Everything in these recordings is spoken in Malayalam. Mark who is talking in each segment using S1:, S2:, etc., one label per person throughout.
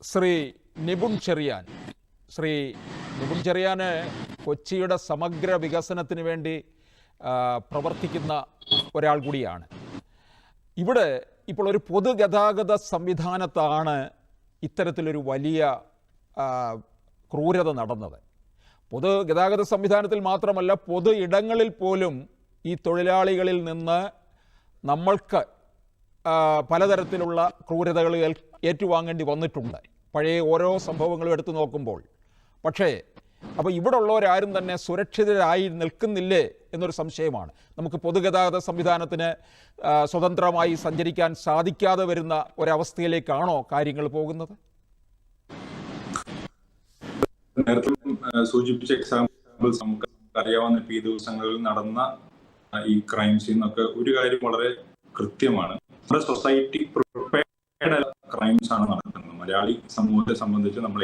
S1: ശ്രീ നിപുൺ ചെറിയാൻ. ശ്രീ നിപുൺ ചെറിയാന് കൊച്ചിയുടെ സമഗ്ര വികസനത്തിന് വേണ്ടി പ്രവർത്തിക്കുന്ന ഒരാൾ കൂടിയാണ്. ഇവിടെ ഇപ്പോൾ ഒരു പൊതുഗതാഗത സംവിധാനത്താണ് ഇത്തരത്തിലൊരു വലിയ ക്രൂരത നടന്നത്. പൊതുഗതാഗത സംവിധാനത്തിൽ മാത്രമല്ല, പൊതു ഇടങ്ങളിൽ പോലും ഈ തൊഴിലാളികളിൽ നിന്ന് നമ്മൾക്ക് പലതരത്തിലുള്ള ക്രൂരതകൾ ഏറ്റുവാങ്ങേണ്ടി വന്നിട്ടുണ്ട്, പഴയ ഓരോ സംഭവങ്ങളും എടുത്തു നോക്കുമ്പോൾ. പക്ഷേ അപ്പോൾ ഇവിടെ ഉള്ളവരാരും തന്നെ സുരക്ഷിതരായി നിൽക്കുന്നില്ലേ എന്നൊരു സംശയമാണ്. നമുക്ക് പൊതുഗതാഗത സംവിധാനത്തിന് സ്വതന്ത്രമായി സഞ്ചരിക്കാൻ സാധിക്കാതെ വരുന്ന ഒരവസ്ഥയിലേക്കാണോ കാര്യങ്ങൾ പോകുന്നത്?
S2: നേരത്തെ സൂചിപ്പിച്ച എക്സാമ്പിൾസ് നമുക്ക് അറിയാവുന്ന ഈ ദിവസങ്ങളിൽ നടന്ന ഈ ക്രൈംസിൽ നിന്നൊക്കെ ഒരു കാര്യം വളരെ കൃത്യമാണ്. നമ്മുടെ സൊസൈറ്റി പ്രിപ്പയർഡ് ക്രൈംസ് ആണ് നടക്കുന്നത്. മലയാളി സമൂഹത്തെ സംബന്ധിച്ച് നമ്മൾ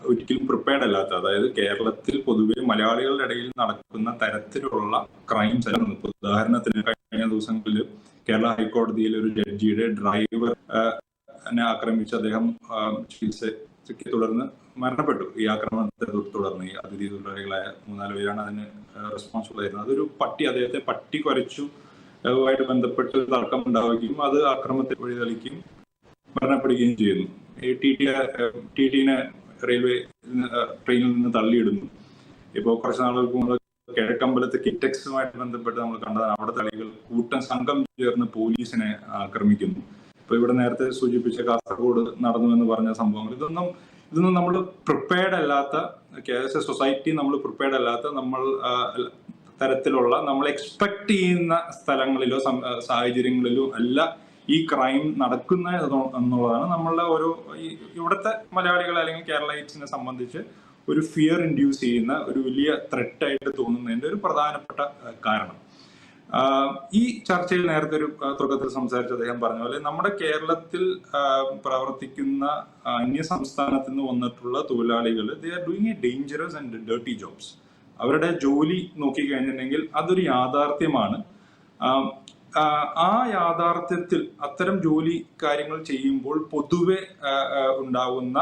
S2: ഒരിക്കലും പ്രിപ്പയർഡ് അല്ലാത്ത, അതായത് കേരളത്തിൽ പൊതുവെ മലയാളികളുടെ ഇടയിൽ നടക്കുന്ന തരത്തിലുള്ള ക്രൈംസ് അല്ല. ഉദാഹരണത്തിന് കഴിഞ്ഞ ദിവസങ്ങളിൽ കേരള ഹൈക്കോടതിയിൽ ഒരു ജഡ്ജിയുടെ ഡ്രൈവറിനെ ആക്രമിച്ച് അദ്ദേഹം ചികിത്സയ്ക്ക് തുടർന്ന് മരണപ്പെട്ടു. ഈ ആക്രമണത്തെ തുടർന്ന് ഈ അതിഥി തൊഴിലാളികളായ 3-4 പേരാണ് അതിന് റെസ്പോൺസിബിൾ ആയിരുന്നത്. അതൊരു അദ്ദേഹത്തെ പട്ടി കുരച്ചു ായിട്ട് ബന്ധപ്പെട്ട് തർക്കം ഉണ്ടാവുകയും അത് ആക്രമണത്തിൽ വഴിതെളിക്കുകയും മരണപ്പെടുകയും ചെയ്യുന്നു. ഈ ടിടിനെ റെയിൽവേ ട്രെയിനിൽ നിന്ന് തള്ളിയിടുന്നു. ഇപ്പോൾ കുറച്ച് നാളുകൾക്ക് മുമ്പ് കിഴക്കമ്പലത്ത് കിറ്റക്സുമായിട്ട് ബന്ധപ്പെട്ട് നമ്മൾ കണ്ടതാണ്. അവിടെ തളികൾ കൂട്ടം സംഘം ചേർന്ന് പോലീസിനെ ആക്രമിക്കുന്നു. ഇപ്പൊ ഇവിടെ നേരത്തെ സൂചിപ്പിച്ച കാസർഗോഡ് നടന്നു എന്ന് പറഞ്ഞ സംഭവങ്ങൾ, ഇതൊന്നും നമ്മൾ പ്രിപ്പയർഡ് അല്ലാത്ത, ആസ് എ സൊസൈറ്റി നമ്മൾ പ്രിപ്പയർഡ് അല്ലാത്ത, നമ്മൾ തരത്തിലുള്ള നമ്മൾ എക്സ്പെക്ട് ചെയ്യുന്ന സ്ഥലങ്ങളിലോ സാഹചര്യങ്ങളിലോ അല്ല ഈ ക്രൈം നടക്കുന്ന എന്നുള്ളതാണ് നമ്മളുടെ ഓരോ ഇവിടുത്തെ മലയാളികളെ അല്ലെങ്കിൽ കേരളൈറ്റ്സിനെ സംബന്ധിച്ച് ഒരു ഫിയർ ഇൻഡ്യൂസ് ചെയ്യുന്ന ഒരു വലിയ ത്രെറ്റായിട്ട് തോന്നുന്നതിന്റെ ഒരു പ്രധാനപ്പെട്ട കാരണം. ഈ ചർച്ചയിൽ നേരത്തെ ഒരു തുടക്കത്തിൽ സംസാരിച്ച അദ്ദേഹം പറഞ്ഞ പോലെ നമ്മുടെ കേരളത്തിൽ പ്രവർത്തിക്കുന്ന അന്യ സംസ്ഥാനത്ത് നിന്ന് വന്നിട്ടുള്ള തൊഴിലാളികൾ they are doing A dangerous and dirty jobs. അവരുടെ ജോലി നോക്കിക്കഴിഞ്ഞിട്ടുണ്ടെങ്കിൽ അതൊരു യാഥാർത്ഥ്യമാണ്. ആ യാഥാർത്ഥ്യത്തിൽ അത്തരം ജോലി കാര്യങ്ങൾ ചെയ്യുമ്പോൾ പൊതുവെ ഉണ്ടാകുന്ന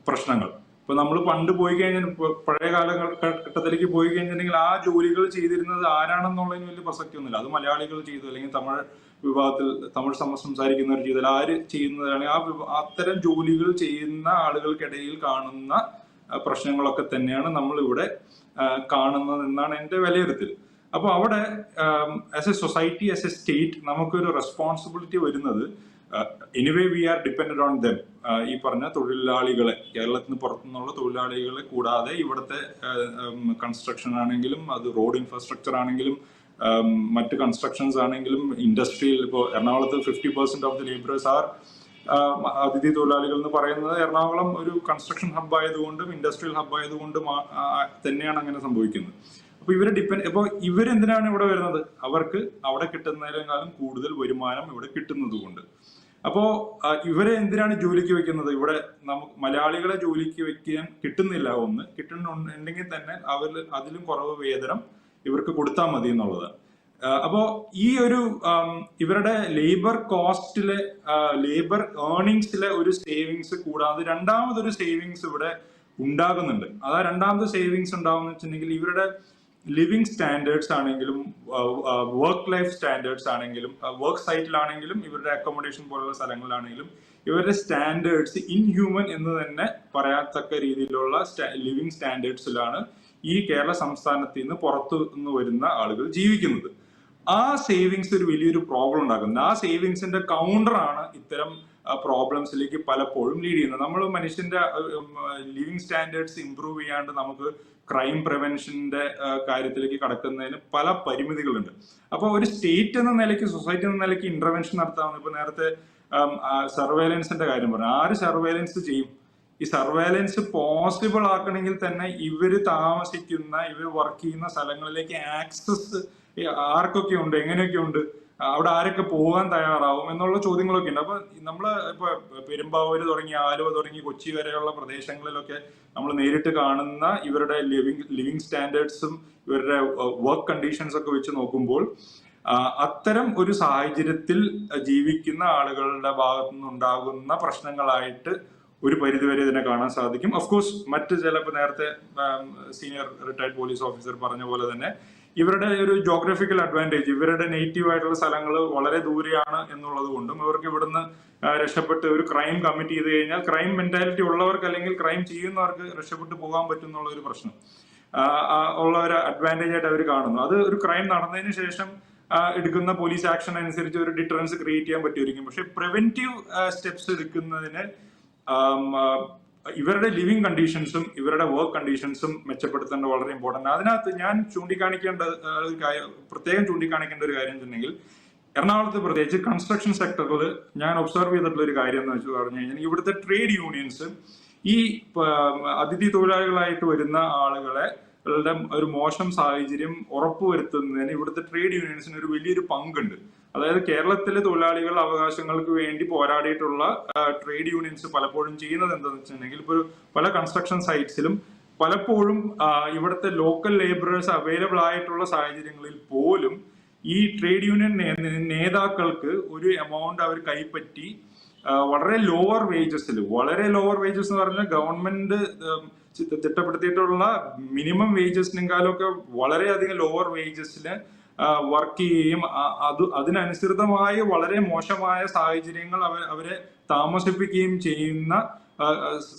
S2: പ്രശ്നങ്ങൾ, ഇപ്പൊ നമ്മൾ പണ്ട് പോയി കഴിഞ്ഞാൽ, പഴയ കാലഘട്ടത്തിലേക്ക് പോയി കഴിഞ്ഞിട്ടുണ്ടെങ്കിൽ ആ ജോലികൾ ചെയ്തിരുന്നത് ആരാണെന്നുള്ളതിന് വലിയ പ്രസക്തിയൊന്നുമില്ല. അത് മലയാളികൾ ചെയ്തു, അല്ലെങ്കിൽ തമിഴ് വിഭാഗത്തിൽ തമിഴ് സംസാരിക്കുന്നവർ ചെയ്താൽ ആര് ചെയ്യുന്നതാണ്, അത്തരം ജോലികൾ ചെയ്യുന്ന ആളുകൾക്കിടയിൽ കാണുന്ന പ്രശ്നങ്ങളൊക്കെ തന്നെയാണ് നമ്മളിവിടെ കാണുന്നത് എന്നാണ് എൻ്റെ വിലയിരുത്തൽ. അപ്പോൾ അവിടെ as a society, as a state നമുക്കൊരു റെസ്പോൺസിബിലിറ്റി വരുന്നത്, anyway we are depended on them. ഈ പറഞ്ഞ തൊഴിലാളികളെ, കേരളത്തിന് പുറത്തുനിന്നുള്ള തൊഴിലാളികളെ കൂടാതെ ഇവിടുത്തെ കൺസ്ട്രക്ഷൻ ആണെങ്കിലും, അത് റോഡ് ഇൻഫ്രാസ്ട്രക്ചർ ആണെങ്കിലും, മറ്റ് കൺസ്ട്രക്ഷൻസ് ആണെങ്കിലും, ഇൻഡസ്ട്രിയിൽ ഇപ്പോൾ എറണാകുളത്ത് 50% ഓഫ് ദി ലേബറേഴ്സ് ആർ അതിഥി തൊഴിലാളികൾ എന്ന് പറയുന്നത്. എറണാകുളം ഒരു കൺസ്ട്രക്ഷൻ ഹബ് ആയതുകൊണ്ടും ഇൻഡസ്ട്രിയൽ ഹബ് ആയതുകൊണ്ടും തന്നെയാണ് അങ്ങനെ സംഭവിക്കുന്നത്. അപ്പൊ ഇപ്പൊ ഇവരെന്തിനാണ് ഇവിടെ വരുന്നത്? അവർക്ക് അവിടെ കിട്ടുന്നതിനേക്കാളും കൂടുതൽ വരുമാനം ഇവിടെ കിട്ടുന്നത് കൊണ്ട്. അപ്പോ ഇവരെ എന്തിനാണ് ജോലിക്ക് വെക്കുന്നത്? ഇവിടെ നമുക്ക് മലയാളികളെ ജോലിക്ക് വെക്കാൻ കിട്ടുന്നില്ല. ഒന്ന് കിട്ടുന്നുണ്ടെങ്കിൽ തന്നെ അതിലും കുറവ് വേതനം ഇവർക്ക് കൊടുത്താൽ മതി എന്നുള്ളതാണ്. അപ്പോ ഈ ഒരു ഇവരുടെ ലേബർ കോസ്റ്റിലെ, ലേബർ ഏർണിങ്സിലെ ഒരു സേവിങ്സ് കൂടാതെ രണ്ടാമതൊരു സേവിങ്സ് ഇവിടെ ഉണ്ടാകുന്നുണ്ട്. അതാ രണ്ടാമത്തെ സേവിങ്സ് ഉണ്ടാകുന്ന വെച്ചിട്ടുണ്ടെങ്കിൽ ഇവരുടെ ലിവിങ് സ്റ്റാൻഡേർഡ്സ് ആണെങ്കിലും, വർക്ക് ലൈഫ് സ്റ്റാൻഡേർഡ്സ് ആണെങ്കിലും, വർക്ക് സൈറ്റിലാണെങ്കിലും, ഇവരുടെ അക്കോമഡേഷൻ പോലുള്ള സ്ഥലങ്ങളിലാണെങ്കിലും ഇവരുടെ സ്റ്റാൻഡേർഡ്സ് ഇൻഹ്യൂമൻ എന്ന് തന്നെ പറയത്തക്ക രീതിയിലുള്ള ലിവിങ് സ്റ്റാൻഡേർഡ്സിലാണ് ഈ കേരള സംസ്ഥാനത്ത് നിന്ന് പുറത്തു നിന്ന് വരുന്ന ആളുകൾ ജീവിക്കുന്നത്. ആ സേവിങ്സ് ഒരു വലിയൊരു പ്രോബ്ലം ഉണ്ടാക്കുന്നത്. ആ സേവിങ്സിന്റെ കൗണ്ടറാണ് ഇത്തരം പ്രോബ്ലംസിലേക്ക് പലപ്പോഴും ലീഡ് ചെയ്യുന്നത്. നമ്മൾ മനുഷ്യന്റെ ലിവിങ് സ്റ്റാൻഡേർഡ്സ് ഇംപ്രൂവ് ചെയ്യാണ്ട് നമുക്ക് ക്രൈം പ്രിവെൻഷന്റെ കാര്യത്തിലേക്ക് കടക്കുന്നതിന് പല പരിമിതികളുണ്ട്. അപ്പോൾ ഒരു സ്റ്റേറ്റ് എന്ന നിലയ്ക്ക്, സൊസൈറ്റി എന്ന നിലയ്ക്ക് ഇന്റർവെൻഷൻ നടത്താവുന്ന, ഇപ്പൊ നേരത്തെ സർവൈലൻസിന്റെ കാര്യം പറഞ്ഞു. ആര് സർവൈലൻസ് ചെയ്യും? ഈ സർവൈലൻസ് പോസിബിൾ ആക്കണമെങ്കിൽ തന്നെ ഇവര് താമസിക്കുന്ന, ഇവർ വർക്ക് ചെയ്യുന്ന സ്ഥലങ്ങളിലേക്ക് ആക്സസ് ആർക്കൊക്കെ ഉണ്ട്, എങ്ങനെയൊക്കെ ഉണ്ട്, അവിടെ ആരൊക്കെ പോകാൻ തയ്യാറാവും എന്നുള്ള ചോദ്യങ്ങളൊക്കെ ഉണ്ട്. അപ്പൊ നമ്മള് ഇപ്പൊ പെരുമ്പാവൂര് തുടങ്ങി ആലുവ തുടങ്ങി കൊച്ചി വരെയുള്ള പ്രദേശങ്ങളിലൊക്കെ നമ്മൾ നേരിട്ട് കാണുന്ന ഇവരുടെ ലിവിങ് സ്റ്റാൻഡേർഡ്സും ഇവരുടെ വർക്ക് കണ്ടീഷൻസ് ഒക്കെ വെച്ച് നോക്കുമ്പോൾ അത്തരം ഒരു സാഹചര്യത്തിൽ ജീവിക്കുന്ന ആളുകളുടെ ഭാഗത്തു നിന്നുണ്ടാകുന്ന പ്രശ്നങ്ങളായിട്ട് ഒരു പരിധിവരെ ഇതിനെ കാണാൻ സാധിക്കും. ഓഫ്കോഴ്സ് മറ്റ് ചിലപ്പോൾ നേരത്തെ സീനിയർ റിട്ടയർഡ് പോലീസ് ഓഫീസർ പറഞ്ഞ പോലെ തന്നെ ഇവരുടെ ഒരു ജോഗ്രഫിക്കൽ അഡ്വാൻറ്റേജ്, ഇവരുടെ നേറ്റീവ് ആയിട്ടുള്ള സ്ഥലങ്ങൾ വളരെ ദൂരെയാണ് എന്നുള്ളത് കൊണ്ടും ഇവർക്ക് ഇവിടുന്ന് രക്ഷപ്പെട്ട് ഒരു ക്രൈം കമ്മിറ്റ് ചെയ്ത് കഴിഞ്ഞാൽ ക്രൈം മെന്റാലിറ്റി ഉള്ളവർക്ക് അല്ലെങ്കിൽ ക്രൈം ചെയ്യുന്നവർക്ക് രക്ഷപ്പെട്ടു പോകാൻ പറ്റും എന്നുള്ള ഒരു പ്രശ്നം ഉള്ള ഒരു അഡ്വാൻറ്റേജ് ആയിട്ട് അവർ കാണുന്നു. അത് ഒരു ക്രൈം നടന്നതിന് ശേഷം എടുക്കുന്ന പോലീസ് ആക്ഷൻ അനുസരിച്ച് ഒരു ഡിറ്ററൻസ് ക്രിയേറ്റ് ചെയ്യാൻ പറ്റുമായിരിക്കും. പക്ഷെ പ്രിവെന്റീവ് സ്റ്റെപ്സ് എടുക്കുന്നതിന് ഇവരുടെ ലിവിങ് കണ്ടീഷൻസും ഇവരുടെ വർക്ക് കണ്ടീഷൻസും മെച്ചപ്പെടുത്തേണ്ടത് വളരെ ഇമ്പോർട്ടൻ്റ്. അതിനകത്ത് ഞാൻ പ്രത്യേകം ചൂണ്ടിക്കാണിക്കേണ്ട ഒരു കാര്യം വെച്ചിട്ടുണ്ടെങ്കിൽ എറണാകുളത്ത് പ്രത്യേകിച്ച് കൺസ്ട്രക്ഷൻ സെക്ടറിൽ ഞാൻ ഒബ്സർവ് ചെയ്തിട്ടുള്ള ഒരു കാര്യം എന്ന് വെച്ച് പറഞ്ഞു കഴിഞ്ഞാൽ ഇവിടുത്തെ ട്രേഡ് യൂണിയൻസ് ഈ അതിഥി തൊഴിലാളികളായിട്ട് വരുന്ന ആളുകളെ ഒരു മോശം സാഹചര്യം ഉറപ്പുവരുത്തുന്നതിന് ഇവിടുത്തെ ട്രേഡ് യൂണിയൻസിന് ഒരു വലിയൊരു പങ്കുണ്ട്. അതായത് കേരളത്തിലെ തൊഴിലാളികൾ അവകാശങ്ങൾക്ക് വേണ്ടി പോരാടിയിട്ടുള്ള ട്രേഡ് യൂണിയൻസ് പലപ്പോഴും ചെയ്യുന്നത് എന്താണെന്ന് വെച്ചിട്ടുണ്ടെങ്കിൽ ഇപ്പോൾ പല കൺസ്ട്രക്ഷൻ സൈറ്റ്സിലും പലപ്പോഴും ഇവിടുത്തെ ലോക്കൽ ലേബറേഴ്സ് അവൈലബിൾ ആയിട്ടുള്ള സാഹചര്യങ്ങളിൽ പോലും ഈ ട്രേഡ് യൂണിയൻ നേതാക്കൾക്ക് ഒരു എമൗണ്ട് അവർ കൈപ്പറ്റി വളരെ ലോവർ വേജസ് എന്ന് പറഞ്ഞാൽ ഗവൺമെന്റ് തിട്ടപ്പെടുത്തിയിട്ടുള്ള മിനിമം വേജസിനെക്കാളൊക്കെ വളരെയധികം ലോവർ വേജസിന് വർക്ക് ചെയ്യുകയും അതിനനുസൃതമായി വളരെ മോശമായ സാഹചര്യങ്ങൾ അവരെ താമസിപ്പിക്കുകയും ചെയ്യുന്ന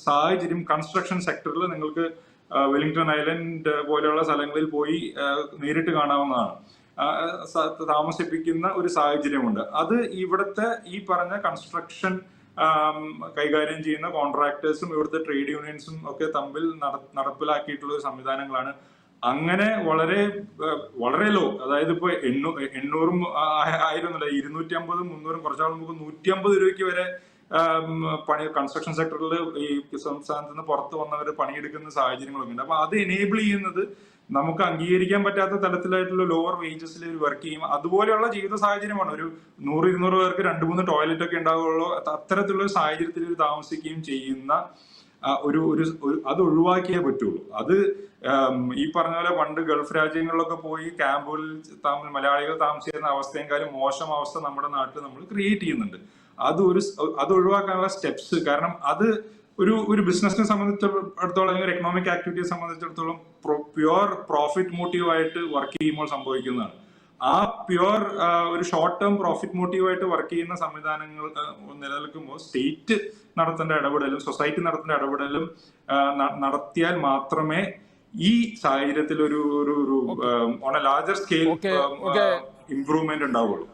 S2: സാഹചര്യം കൺസ്ട്രക്ഷൻ സെക്ടറിൽ നിങ്ങൾക്ക് വെല്ലിംഗ്ടൺ ഐലൻഡ് പോലെയുള്ള സ്ഥലങ്ങളിൽ പോയി നേരിട്ട് കാണാവുന്നതാണ്. താമസിപ്പിക്കുന്ന ഒരു സാഹചര്യമുണ്ട്. അത് ഇവിടുത്തെ ഈ പറഞ്ഞ കൺസ്ട്രക്ഷൻ കൈകാര്യം ചെയ്യുന്ന കോൺട്രാക്ടേഴ്സും ഇവിടുത്തെ ട്രേഡ് യൂണിയൻസും ഒക്കെ തമ്മിൽ നടപ്പിലാക്കിയിട്ടുള്ള സംവിധാനങ്ങളാണ്. അങ്ങനെ വളരെ ലോ, അതായത് ഇപ്പൊ 800 ആയിരുന്നില്ല, 250, 300, കുറച്ചാൾ മുമ്പ് 150 രൂപയ്ക്ക് വരെ കൺസ്ട്രക്ഷൻ സെക്ടറിൽ ഈ സംസ്ഥാനത്ത് നിന്ന് പുറത്ത് വന്നവർ പണിയെടുക്കുന്ന സാഹചര്യങ്ങളൊക്കെ ഉണ്ട്. അപ്പൊ അത് എനേബിൾ ചെയ്യുന്നത് നമുക്ക് അംഗീകരിക്കാൻ പറ്റാത്ത തലത്തിലായിട്ടുള്ള ലോവർ വേജസിൽ ഒരു വർക്ക് ചെയ്യും. അതുപോലെയുള്ള ജീവിത സാഹചര്യമാണ്. ഒരു 100-200 പേർക്ക് 2-3 ടോയ്ലറ്റ് ഒക്കെ ഉണ്ടാവുകയുള്ളൂ. അത്തരത്തിലുള്ള സാഹചര്യത്തിൽ താമസിക്കുകയും ചെയ്യുന്ന അത് ഒഴിവാക്കിയേ പറ്റുള്ളൂ. അത് ഈ പറഞ്ഞ പോലെ പണ്ട് ഗൾഫ് രാജ്യങ്ങളിലൊക്കെ പോയി ക്യാമ്പുകളിൽ മലയാളികൾ താമസിക്കുന്ന അവസ്ഥയെക്കാളും മോശം അവസ്ഥ നമ്മുടെ നാട്ടിൽ നമ്മൾ ക്രിയേറ്റ് ചെയ്യുന്നുണ്ട്. അത് ഒഴിവാക്കാനുള്ള സ്റ്റെപ്സ്, കാരണം അത് ഒരു ബിസിനസിനെ സംബന്ധിച്ചിടത്തോളം അല്ലെങ്കിൽ എക്കണോമിക് ആക്ടിവിറ്റിയെ സംബന്ധിച്ചിടത്തോളം പ്യുവർ പ്രോഫിറ്റ് മോട്ടീവായിട്ട് വർക്ക് ചെയ്യുമ്പോൾ സംഭവിക്കുന്നതാണ്. ആ പ്യുവർ ഒരു ഷോർട്ട് ടേം പ്രോഫിറ്റ് മോട്ടീവായിട്ട് വർക്ക് ചെയ്യുന്ന സംവിധാനങ്ങൾ നിലനിൽക്കുമ്പോൾ സ്റ്റേറ്റ് നടത്തേണ്ട ഇടപെടലും സൊസൈറ്റി നടത്തേണ്ട ഇടപെടലും നടത്തിയാൽ മാത്രമേ ഈ സാഹചര്യത്തിൽ ഒരു on A larger scale improvement ഉണ്ടാവുള്ളൂ.